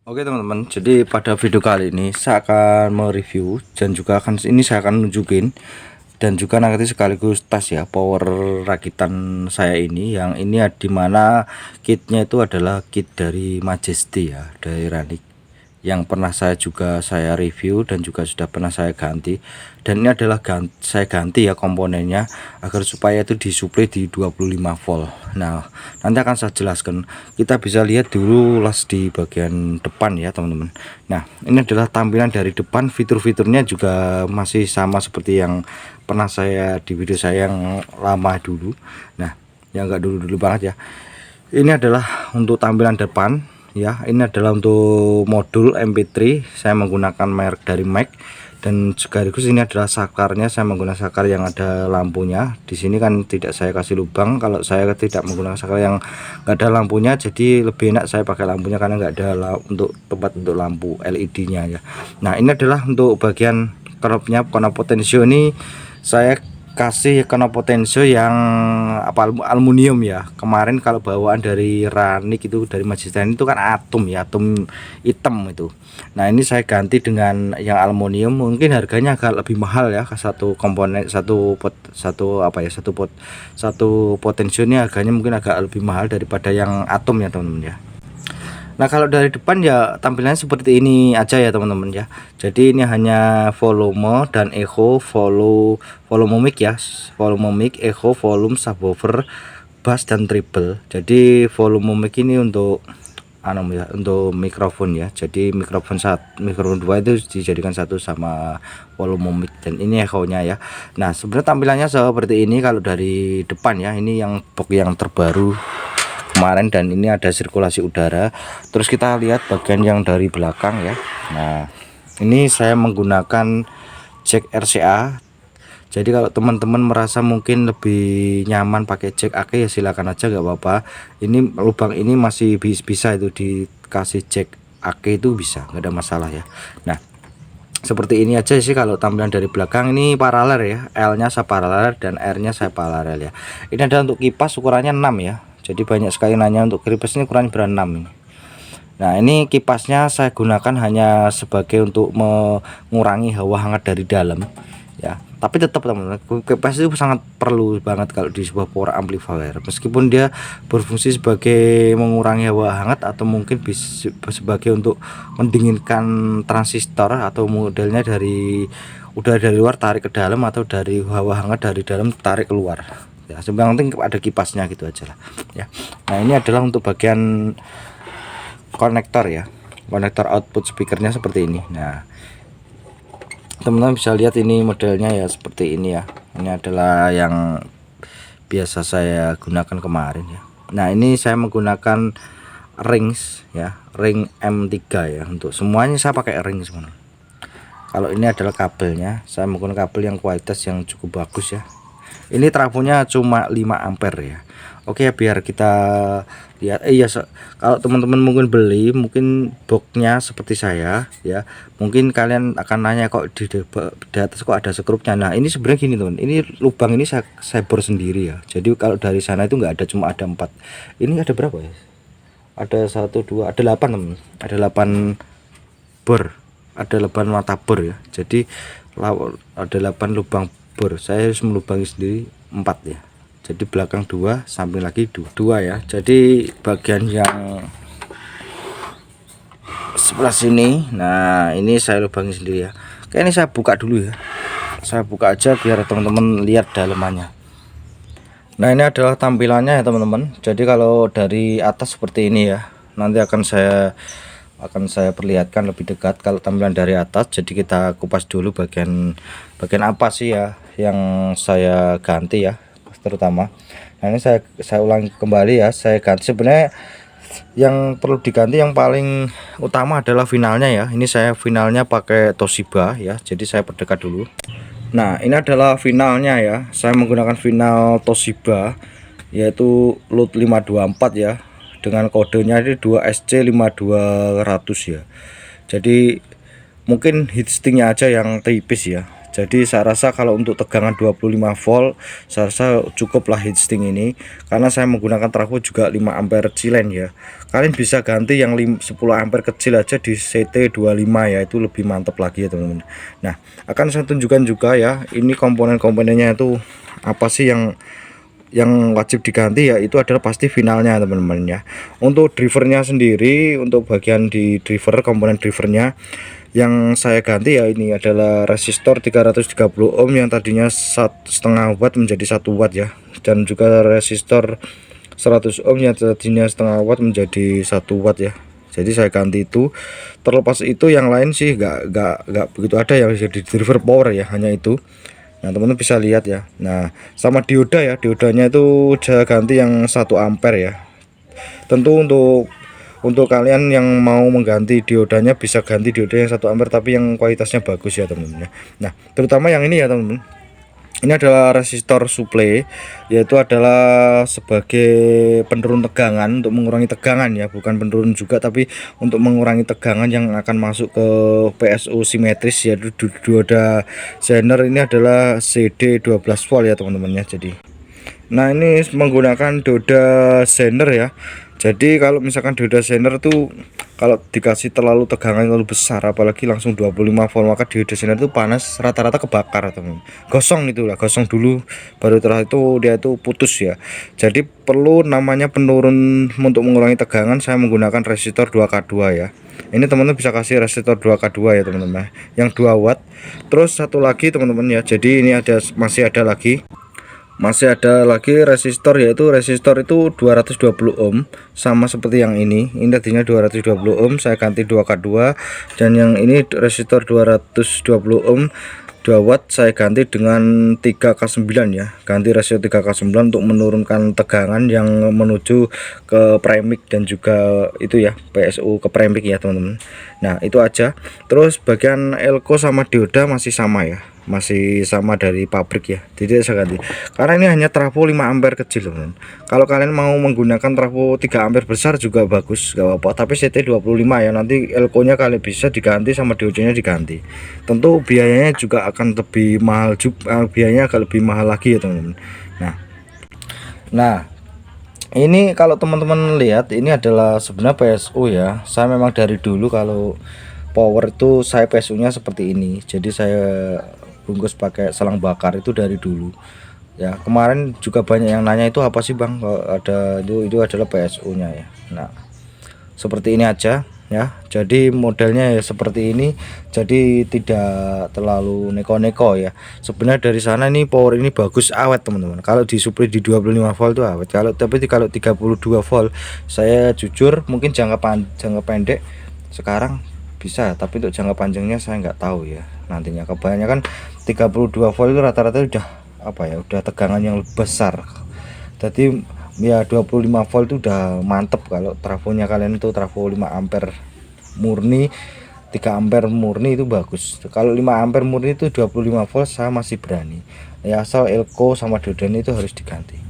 Oke teman-teman, jadi pada video kali ini saya akan mereview dan juga saya akan nunjukin dan juga nanti sekaligus tes ya power rakitan saya ini, yang ini dimana kitnya itu adalah kit dari Majesty ya, dari Ranik, yang pernah saya review dan juga sudah pernah saya ganti. Dan ini adalah saya ganti ya komponennya agar supaya itu disuplai di 25 volt. Nah, nanti akan saya jelaskan. Kita bisa lihat dulu las di bagian depan ya teman-teman. Nah, ini adalah tampilan dari depan. Fitur-fiturnya juga masih sama seperti yang pernah saya di video saya yang lama dulu. Nah, yang enggak dulu-dulu banget ya. Ini adalah untuk tampilan depan ya. Ini adalah untuk modul MP3, saya menggunakan merek dari Mac. Dan sekaligus ini adalah sakarnya, saya menggunakan sakar yang ada lampunya. Di sini kan tidak saya kasih lubang. Kalau saya tidak menggunakan sakar yang nggak ada lampunya, jadi lebih enak saya pakai lampunya karena nggak ada untuk tempat untuk lampu LED-nya ya. Nah, ini adalah untuk bagian knopnya, knob potensio ini saya kasih knob potensio yang aluminium ya. Kemarin kalau bawaan dari Ranik itu, dari Majesty itu kan atom ya, atom hitam itu. Nah, ini saya ganti dengan yang aluminium. Mungkin harganya agak lebih mahal ya, satu komponen satu potensio ini harganya mungkin agak lebih mahal daripada yang atom ya teman-teman ya. Nah, kalau dari depan ya tampilannya seperti ini aja ya teman-teman ya. Jadi ini hanya volume dan echo, volume mic ya, volume mic, echo, volume, subwoofer, bass dan treble. Jadi volume mic ini untuk untuk mikrofon ya. Jadi mikrofon dua itu dijadikan satu sama volume mic, dan ini echo nya ya. Nah, sebenarnya tampilannya seperti ini kalau dari depan ya. Ini yang box yang terbaru kemarin, dan ini ada sirkulasi udara. Terus kita lihat bagian yang dari belakang ya. Nah, ini saya menggunakan jack RCA. Jadi kalau teman-teman merasa mungkin lebih nyaman pakai jack AC ya silakan aja, nggak apa-apa. Ini lubang ini masih bisa itu dikasih jack AC itu bisa, nggak ada masalah ya. Nah, seperti ini aja sih kalau tampilan dari belakang. Ini paralel ya, L nya saya paralel dan R nya saya paralel ya. Ini ada untuk kipas ukurannya 6 ya. Jadi banyak sekali nanya untuk kipas ini ukuran beran 6 ini. Nah, ini kipasnya saya gunakan hanya sebagai untuk mengurangi hawa hangat dari dalam ya. Tapi tetap teman-teman, kipas itu sangat perlu banget kalau di sebuah power amplifier. Meskipun dia berfungsi sebagai mengurangi hawa hangat atau mungkin bisa sebagai untuk mendinginkan transistor, atau modelnya dari udara dari luar tarik ke dalam, atau dari hawa hangat dari dalam tarik keluar ya. Sebenarnya penting ada kipasnya gitu aja lah ya. Nah, ini adalah untuk bagian konektor ya, konektor output speakernya seperti ini. Nah, teman-teman bisa lihat ini modelnya ya seperti ini ya. Ini adalah yang biasa saya gunakan kemarin ya. Nah, ini saya menggunakan rings ya, ring M3 ya. Untuk semuanya saya pakai ring semua. Kalau ini adalah kabelnya, saya menggunakan kabel yang kualitas yang cukup bagus ya. Ini trafonya cuma 5 ampere ya. Oke, biar kita lihat. Kalau teman-teman mungkin beli, mungkin boxnya seperti saya ya, mungkin kalian akan nanya kok di atas kok ada sekrupnya. Nah, ini sebenarnya gini teman, ini lubang ini saya bor sendiri ya. Jadi kalau dari sana itu nggak ada, cuma ada 4. Ini ada berapa ya? Ada 1 2, ada 8 teman, ada 8 bor, ada 8 mata bor ya. Jadi ada 8 lubang bor. Saya harus melubangi sendiri 4 ya. Jadi belakang 2, samping lagi 2 ya. Jadi bagian yang sebelah sini, nah ini saya lubangi sendiri ya. Oke, ini saya buka dulu ya. Saya buka aja biar teman-teman lihat dalamannya. Nah, ini adalah tampilannya ya teman-teman. Jadi kalau dari atas seperti ini ya. Nanti akan saya perlihatkan lebih dekat kalau tampilan dari atas. Jadi kita kupas dulu bagian apa sih ya yang saya ganti ya terutama. Nah, ini saya ulangi kembali ya, saya ganti. Sebenarnya yang perlu diganti yang paling utama adalah finalnya ya. Ini saya finalnya pakai Toshiba ya, jadi saya perdekat dulu. Nah, ini adalah finalnya ya, saya menggunakan final Toshiba yaitu LUT 524 ya, dengan kodenya ini 2SC5200 ya. Jadi mungkin heatsinknya aja yang tipis ya. Jadi saya rasa kalau untuk tegangan 25 volt saya rasa cukuplah heatsink ini, karena saya menggunakan trafo juga 5 ampere cilen ya. Kalian bisa ganti yang 10 ampere kecil aja di CT25 ya, itu lebih mantap lagi ya teman-teman. Nah, akan saya tunjukkan juga ya, ini komponen-komponennya itu apa sih yang wajib diganti ya. Itu adalah pasti finalnya teman-teman ya. Untuk drivernya sendiri, untuk bagian di driver, komponen drivernya yang saya ganti ya, ini adalah resistor 330 ohm yang tadinya 1,5 watt menjadi 1 watt ya, dan juga resistor 100 ohm yang tadinya 1,5 watt menjadi 1 watt ya. Jadi saya ganti itu. Terlepas itu yang lain sih nggak begitu ada yang jadi driver power ya, hanya itu. Nah, teman-teman bisa lihat ya. Nah, sama dioda ya, diodanya itu saya ganti yang 1 ampere ya. Tentu untuk kalian yang mau mengganti diodanya bisa ganti dioda yang 1 ampere tapi yang kualitasnya bagus ya teman-teman ya. Nah, terutama yang ini ya teman-teman. Ini adalah resistor suplai, yaitu adalah sebagai penurun tegangan, untuk mengurangi tegangan ya, bukan penurun juga tapi untuk mengurangi tegangan yang akan masuk ke PSU simetris, yaitu dioda Zener. Ini adalah CD 12 volt ya teman-teman ya. Jadi nah, ini menggunakan dioda Zener ya. Jadi kalau misalkan dioda Zener tuh kalau dikasih terlalu tegangan terlalu besar, apalagi langsung 25 volt, maka dioda Zener itu panas, rata-rata kebakar teman. Gosong itulah, gosong dulu baru setelah itu dia itu putus ya. Jadi perlu namanya penurun untuk mengurangi tegangan. Saya menggunakan resistor 2K2 ya. Ini teman-teman bisa kasih resistor 2K2 ya teman-teman, yang 2 watt. Terus satu lagi teman-teman ya. Jadi ini masih ada lagi resistor, yaitu resistor itu 220 ohm, sama seperti yang ini tadinya 220 ohm, saya ganti 2K2. Dan yang ini resistor 220 ohm 2 watt, saya ganti dengan 3K9 ya, ganti resistor 3K9 untuk menurunkan tegangan yang menuju ke premix dan juga itu ya, PSU ke premix ya teman-teman. Nah, itu aja. Terus bagian elko sama dioda masih sama ya, masih sama dari pabrik ya, jadi saya ganti karena ini hanya trafo 5 ampere kecil teman. Kalau kalian mau menggunakan trafo 3 ampere besar juga bagus, gak apa-apa, tapi CT25 ya, nanti elko nya kalian bisa diganti sama diodanya diganti. Tentu biayanya juga akan lebih mahal juga, biayanya agak lebih mahal lagi ya teman-teman. Nah, ini kalau teman-teman lihat, ini adalah sebenarnya PSU ya. Saya memang dari dulu kalau power itu saya PSU nya seperti ini, jadi saya bungkus pakai selang bakar itu dari dulu ya. Kemarin juga banyak yang nanya, itu apa sih bang, kalau ada itu adalah PSU nya ya. Nah, seperti ini aja ya. Jadi modelnya ya seperti ini, jadi tidak terlalu neko-neko ya. Sebenarnya dari sana ini power ini bagus, awet teman-teman. Kalau disuplai di 25 volt itu awet. Kalau 32 volt, saya jujur mungkin jangka pendek sekarang bisa, tapi untuk jangka panjangnya saya nggak tahu ya nantinya. Kebanyakan 32 volt itu rata-rata udah apa ya, udah tegangan yang besar. Jadi ya 25 volt itu udah mantep. Kalau trafonya kalian itu trafo 5 ampere murni, 3 ampere murni itu bagus. Kalau 5 ampere murni itu 25 volt saya masih berani ya, asal elko sama diodanya itu harus diganti.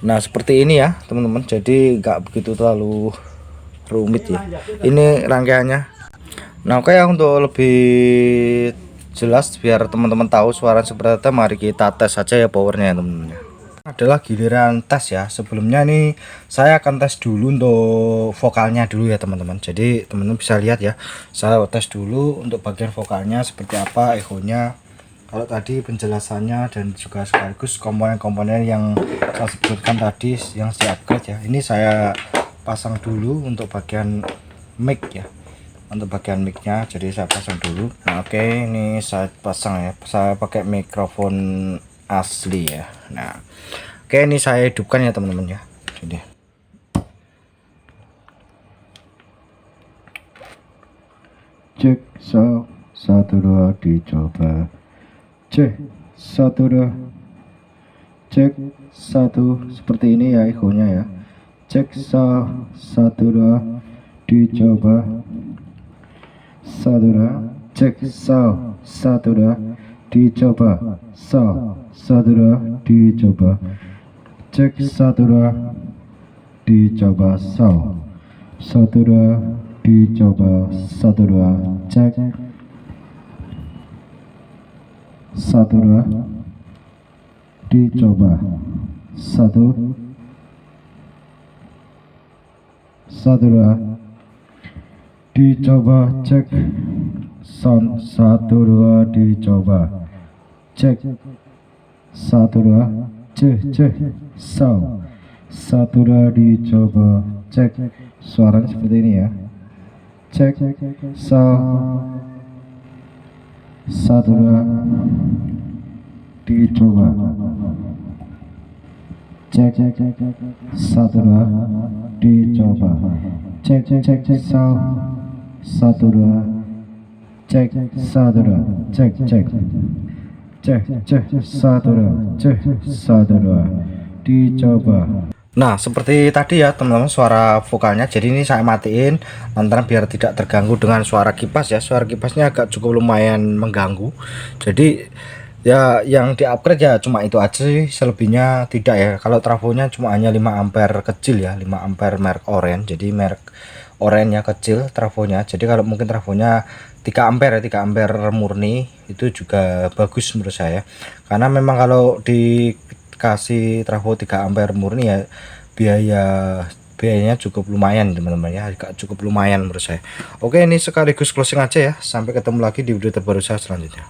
Nah, seperti ini ya teman-teman, jadi nggak begitu terlalu rumit ya ini rangkaiannya. Nah, oke ya, untuk lebih jelas biar teman-teman tahu suara seperti apa, mari kita tes saja ya powernya ya teman-teman. Adalah giliran tes ya. Sebelumnya nih saya akan tes dulu untuk vokalnya dulu ya teman-teman. Jadi teman-teman bisa lihat ya, saya tes dulu untuk bagian vokalnya seperti apa, echonya. Kalau tadi penjelasannya dan juga sekaligus komponen-komponen yang saya sebutkan tadi yang saya upgrade ya, ini saya pasang dulu untuk bagian mic ya, untuk bagian micnya. Jadi saya pasang dulu. Nah, oke, ini saya pasang ya, saya pakai mikrofon asli ya. Nah, oke, ini saya hidupkan ya teman-teman ya. Jadi cek 1 2 dicoba, cek 1 2, cek 1, seperti ini ya echonya ya. Cek 1 2 dicoba, 1 2, cek 1 2 dicoba, 1 2 dicoba, cek 1 2 dicoba, 1 2 dicoba, 1 2 cek. 1 2 dicoba 1 1 2 dicoba cek sound 1 2 dicoba cek 1 2 cek sound 1 2 dicoba cek suaranya seperti ini ya cek sound 1 2 dicoba cek 1 2 dicoba cek sound 1 2 cek 1 2 cek 1 2 cek 1 2 dicoba. Nah seperti tadi ya teman-teman suara vokalnya. Jadi ini saya matiin lantaran biar tidak terganggu dengan suara kipas ya. Suara kipasnya agak cukup lumayan mengganggu. Jadi ya yang di upgrade ya cuma itu aja sih, selebihnya tidak ya. Kalau trafonya cuma hanya 5 ampere kecil ya, 5 ampere merek Orange. Jadi merek Orange nya kecil trafonya. Jadi kalau mungkin trafonya 3 ampere ya, 3 ampere murni itu juga bagus menurut saya. Karena memang kalau dikasih trafo 3 ampere murni ya biayanya cukup lumayan teman-teman ya, agak cukup lumayan menurut saya. Oke, ini sekaligus closing aja ya. Sampai ketemu lagi di video terbaru saya selanjutnya.